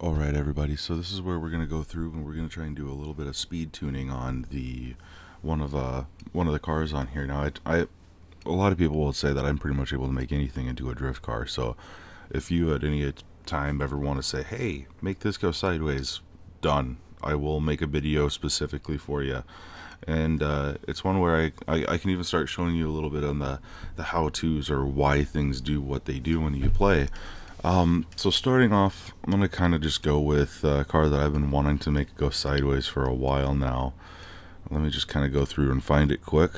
Alright everybody, so this is where we're going to go through and we're going to try and do a little bit of speed tuning on the one of the cars on here. Now a lot of people will say that I'm pretty much able to make anything into a drift car, so if you at any time ever want to say, hey, make this go sideways, done. I will make a video specifically for you. And it's one where I can even start showing you a little bit on the how-tos or why things do what they do when you play. So starting off, I'm going to kind of just go with a car that I've been wanting to make go sideways for a while now. Let me just kind of go through and find it quick.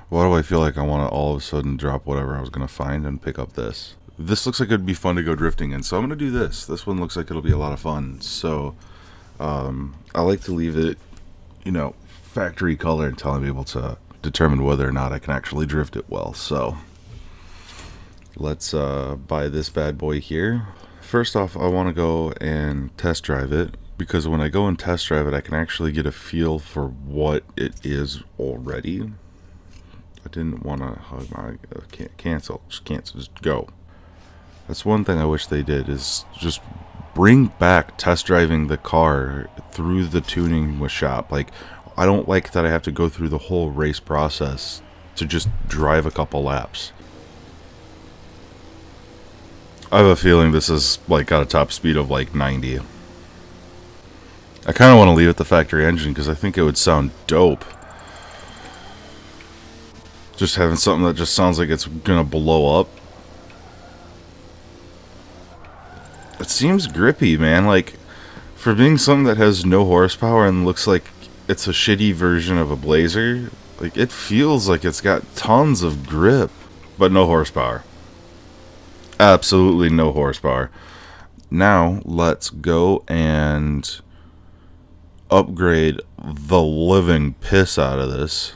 Why do I feel like I want to all of a sudden drop whatever I was going to find and pick up this? This looks like it'd be fun to go drifting in, so I'm going to do this. This one looks like it'll be a lot of fun. So I like to leave it, factory color until I'm able to determine whether or not I can actually drift it well. So let's buy this bad boy here. First off, I want to go and test drive it, because when I go and test drive it, I can actually get a feel for what it is already. I didn't want to hug my cancel, just go. That's one thing I wish they did, is just bring back test driving the car through the tuning shop. Like, I don't like that I have to go through the whole race process to just drive a couple laps. I have a feeling this is like got a top speed of like 90. I kind of want to leave it the factory engine because I think it would sound dope. Just having something that just sounds like it's gonna blow up. It seems grippy, man. Like, for being something that has no horsepower and looks like it's a shitty version of a Blazer, like, it feels like it's got tons of grip, but no horsepower. Absolutely no horsepower. Now, let's go and upgrade the living piss out of this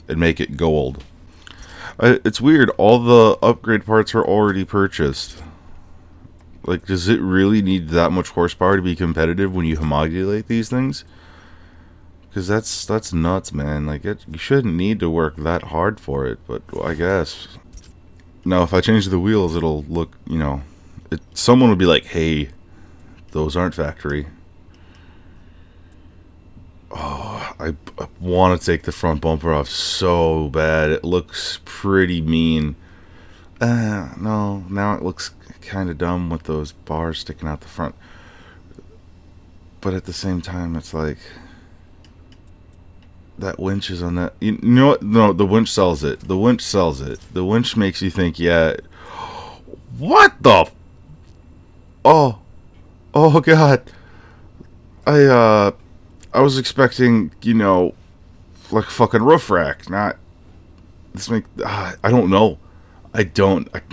and make it gold. It's weird, all the upgrade parts are already purchased. Like, does it really need that much horsepower to be competitive when you homologate these things? Because that's nuts, man. Like, you shouldn't need to work that hard for it, but well, I guess. Now, if I change the wheels, it'll look, someone would be like, hey, those aren't factory. Oh, I want to take the front bumper off so bad. It looks pretty mean. No, now it looks kind of dumb with those bars sticking out the front. But at the same time, it's like, that winch is on that. You know what? No, the winch sells it. The winch sells it. The winch makes you think, yeah. What the? Oh. Oh, God. I was expecting, like a fucking roof rack. Not. I don't know.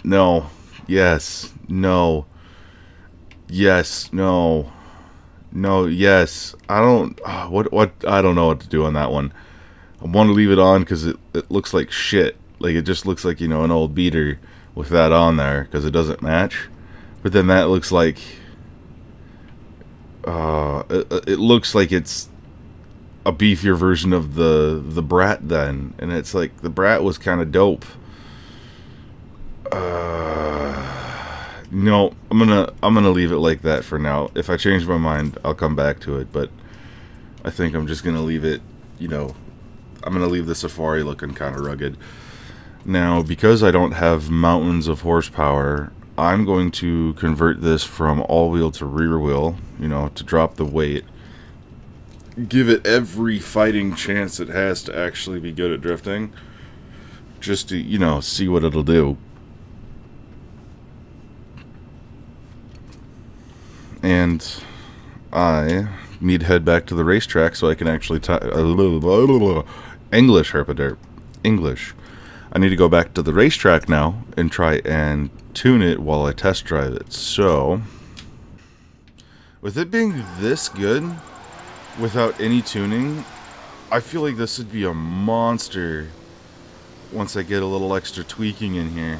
No. Yes. No. Yes. No. No, yes. I don't... what? I don't know what to do on that one. I want to leave it on because it looks like shit. Like, it just looks like, an old beater with that on there because it doesn't match. But then that looks like... it looks like it's a beefier version of the Brat then. And it's like, the Brat was kind of dope. No, I'm gonna leave it like that for now. If I change my mind, I'll come back to it, but I think I'm just gonna leave it, I'm gonna leave the Safari looking kind of rugged. Now, because I don't have mountains of horsepower, I'm going to convert this from all-wheel to rear-wheel, to drop the weight. Give it every fighting chance it has to actually be good at drifting. Just to, see what it'll do. And I need to head back to the racetrack so I can actually English, herpaderp. English. I need to go back to the racetrack now and try and tune it while I test drive it. So, with it being this good, without any tuning, I feel like this would be a monster once I get a little extra tweaking in here.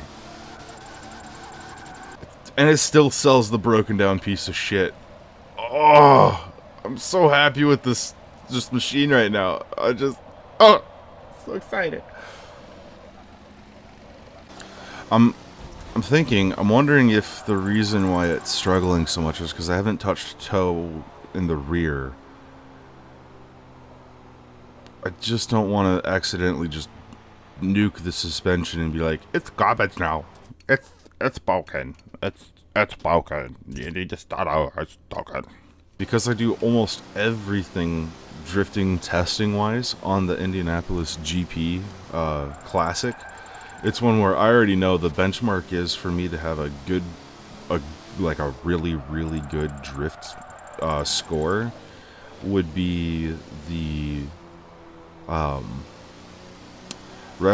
And it still sells the broken down piece of shit. Oh, I'm so happy with this machine right now. So excited. I'm I'm wondering if the reason why it's struggling so much is because I haven't touched toe in the rear. I just don't want to accidentally just nuke the suspension and be like, it's garbage now. It's broken. It's broken. You need to start over. It's broken. Because I do almost everything drifting testing wise on the Indianapolis GP Classic. It's one where I already know the benchmark is for me to have a really, really good drift score would be the right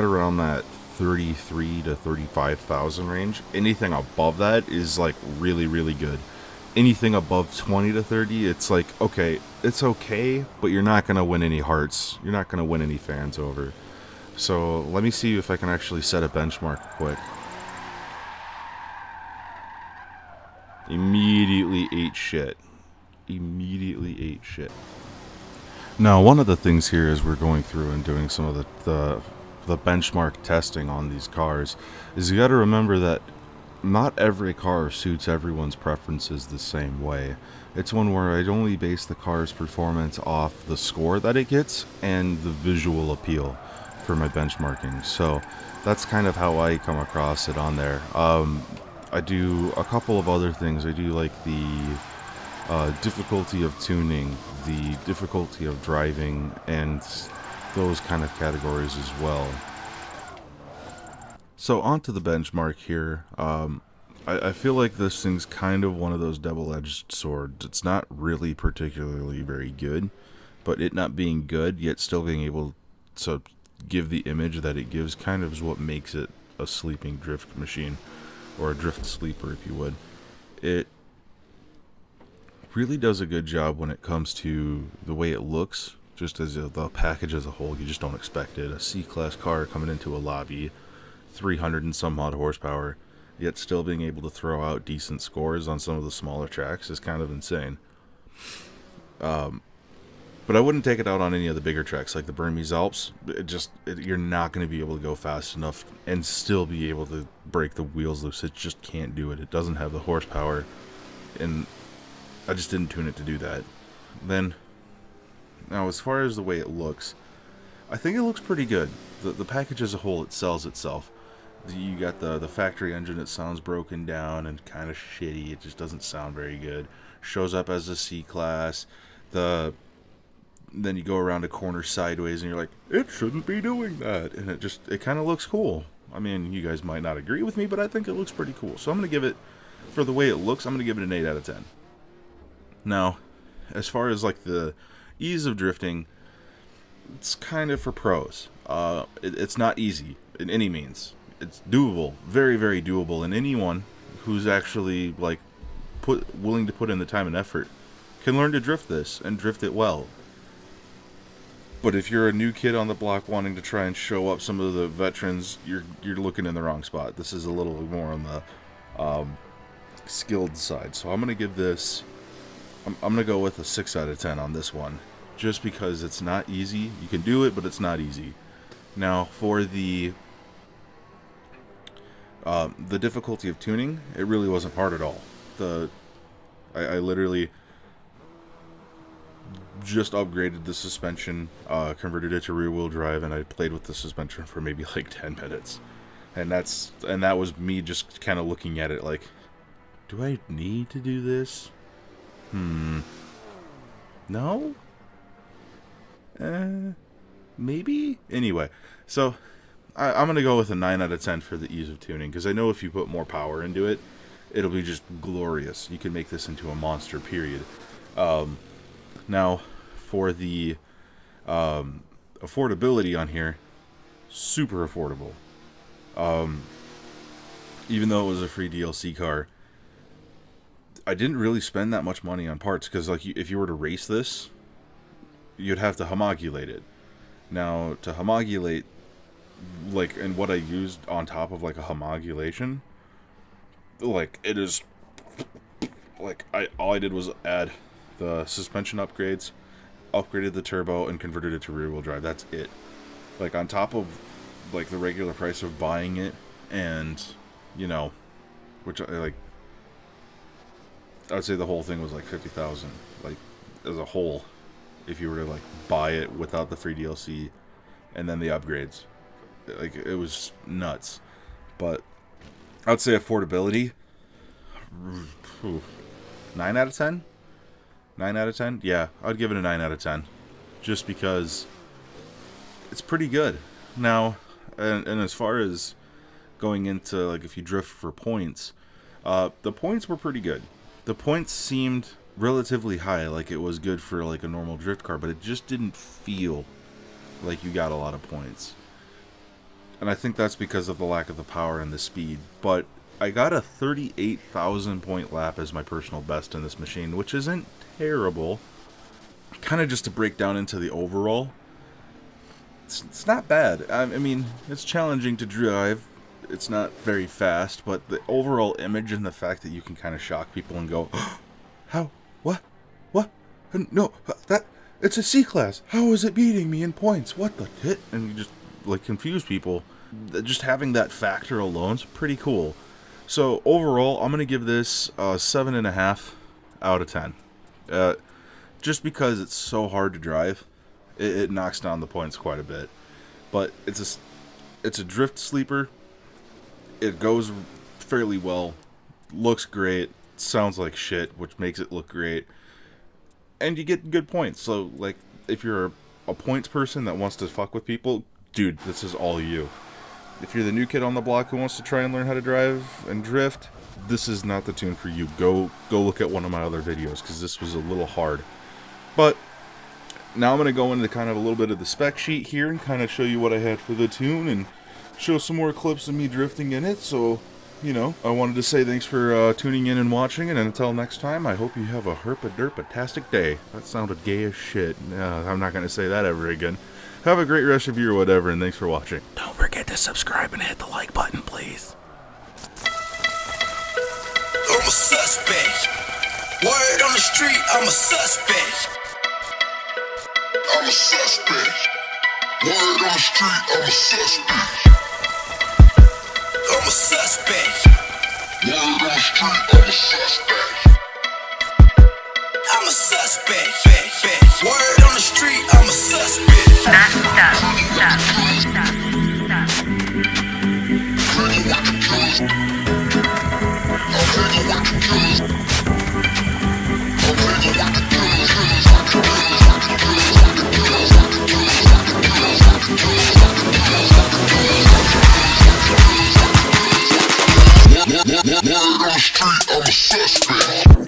around that 33 to 35,000 range. Anything above that is like really, really good. Anything above 20 to 30, it's like, okay, it's okay, but you're not going to win any hearts. You're not going to win any fans over. So let me see if I can actually set a benchmark quick. Immediately ate shit. Immediately ate shit. Now, one of the things here as we're going through and doing some of the benchmark testing on these cars is you got to remember that not every car suits everyone's preferences the same way. It's one where I'd only base the car's performance off the score that it gets and the visual appeal for my benchmarking. So that's kind of how I come across it on there. I do a couple of other things. I do like the difficulty of tuning, the difficulty of driving, and those kind of categories as well. So onto the benchmark here. I feel like this thing's kind of one of those double-edged swords. It's not really particularly very good, but it not being good, yet still being able to give the image that it gives kind of is what makes it a sleeping drift machine, or a drift sleeper if you would. It really does a good job when it comes to the way it looks, just as the package as a whole. You just don't expect it. A C-Class car coming into a lobby, 300 and some odd horsepower, yet still being able to throw out decent scores on some of the smaller tracks is kind of insane. But I wouldn't take it out on any of the bigger tracks like the Burmese Alps. You're not going to be able to go fast enough and still be able to break the wheels loose. It just can't do it. It doesn't have the horsepower, and I just didn't tune it to do that. Now as far as the way it looks, I think it looks pretty good. The package as a whole, it sells itself. You got the factory engine that sounds broken down and kind of shitty. It just doesn't sound very good. Shows up as a C-Class. Then you go around a corner sideways and you're like, it shouldn't be doing that. And it kind of looks cool. I mean, you guys might not agree with me, but I think it looks pretty cool. So I'm going to give it, for the way it looks, I'm going to give it an 8 out of 10. Now, as far as like the ease of drifting, it's kind of for pros. It's not easy in any means. It's doable, very, very doable, and anyone who's actually like willing to put in the time and effort can learn to drift this and drift it well. But if you're a new kid on the block wanting to try and show up some of the veterans, you're looking in the wrong spot. This is a little more on the skilled side. So I'm gonna give this. I'm gonna go with a 6 out of 10 on this one, just because it's not easy. You can do it, but it's not easy. Now for the difficulty of tuning, it really wasn't hard at all. I literally just upgraded the suspension, converted it to rear wheel drive, and I played with the suspension for maybe like 10 minutes. And that was me just kind of looking at it like, do I need to do this? No? Maybe? Anyway, so I'm going to go with a 9 out of 10 for the ease of tuning, because I know if you put more power into it, it'll be just glorious. You can make this into a monster, period. Now, for the affordability on here, super affordable. Even though it was a free DLC car, I didn't really spend that much money on parts, because like if you were to race this, you'd have to homologate it. Now, to homologate, like, and what I used on top of like a homologation, like, it is like all I did was add the suspension upgrades, upgraded the turbo, and converted it to rear wheel drive. That's it. Like, on top of like the regular price of buying it, and you know, which I would say the whole thing was like 50,000, like as a whole, if you were to like buy it without the free DLC and then the upgrades. Like, it was nuts. But I would say affordability, 9 out of 10. 9 out of 10. Yeah, I'd give it a 9 out of 10, just because it's pretty good. Now, and as far as going into, like, if you drift for points, the points were pretty good. The points seemed relatively high, like it was good for like a normal drift car, but it just didn't feel like you got a lot of points. And I think that's because of the lack of the power and the speed. But I got a 38,000 point lap as my personal best in this machine, which isn't terrible. Kind of just to break down into the overall, it's not bad. I mean, it's challenging to drive. It's not very fast, but the overall image and the fact that you can kind of shock people and go, how? What? No, it's a C-Class. How is it beating me in points? What the hit? And you just, like, confuse people. Just having that factor alone is pretty cool. So, overall, I'm going to give this 7.5 out of 10. Just because it's so hard to drive, it knocks down the points quite a bit. But it's a drift sleeper. It goes fairly well, looks great, sounds like shit, which makes it look great, and you get good points. So, like, if you're a points person that wants to fuck with people, dude, this is all you. If you're the new kid on the block who wants to try and learn how to drive and drift, this is not the tune for you. Go look at one of my other videos, because this was a little hard. But now I'm going to go into kind of a little bit of the spec sheet here and kind of show you what I had for the tune and show some more clips of me drifting in it. So, you know, I wanted to say thanks for tuning in and watching, and until next time, I hope you have a herpa-derpa-tastic day. That sounded gay as shit. I'm not going to say that ever again. Have a great rest of your whatever, and thanks for watching. Don't forget to subscribe and hit the like button, please. I'm a suspect. Word on the street, I'm a suspect. I'm a suspect. Word on the street, I'm a suspect. I'm a suspect. Word on the street, I'm a suspect. I'm a suspect. Word on the street, I'm a suspect. Word on the street, I'm a suspect.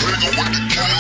Hanging with the gang.